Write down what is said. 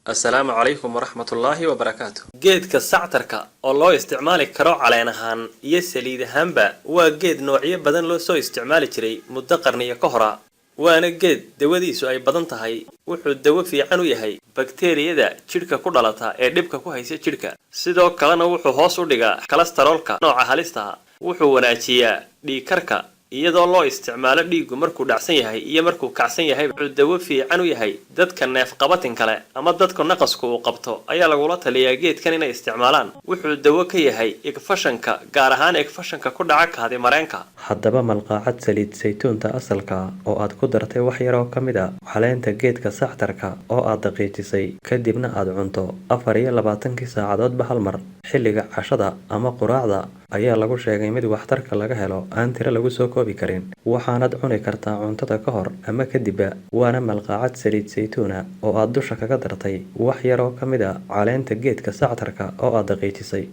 السلام عليكم ورحمة الله وبركاته. geedka sactarka oo loo isticmaali karo caleen ahaan iyo saliid ahaanba waa geed noocyo badan loo soo isticmaali jiray muddo qarniyo ka hor ah. waana geed dawadiisu ay badan tahay. wuxuu dawo fiican u yahay bakteeriyada jidhka ku dhalata ee dhibka ku haysa jidhka. sidoo kalena wuxuu hoos u dhigaa kolestaroolka nooca halista ah. wuxuu wanaajiyaa dhiig karka iyadoo loo isticmaalo dhiigu markuu dhacsan yahay iyo markuu kacsan yahay. wuxuu dawo fiican u yahay dadka neef qabatin kale ama dadka naqasku uu qabto ayaa lagula taliyaa geedkan inay isticmaalaan. wuxuu dawo ka yahay igfashanka gaar ahaan igfashanka ku dhaca kaadi mareenka. haddaba malqaacad saliid saytuunta asalka oo aad ku dartay wax yar oo ka mid ah caleenta geedka sactarka oo aad daqiijisay kadibna aad cunto 24 saacadoodba hal mar xilliga cashada ama quraacda ayaa lagu sheegay mid waxtarka laga helo aan tiro lagu soo koobi karin. waxaanad cuni kartaa cuntada ka hor ama kadibba. waana malqaacad saliid saytuuna oo aad dusha kaga dartay wax yar oo ka mid ah caleenta geedka sactarka oo aad daqiijisay.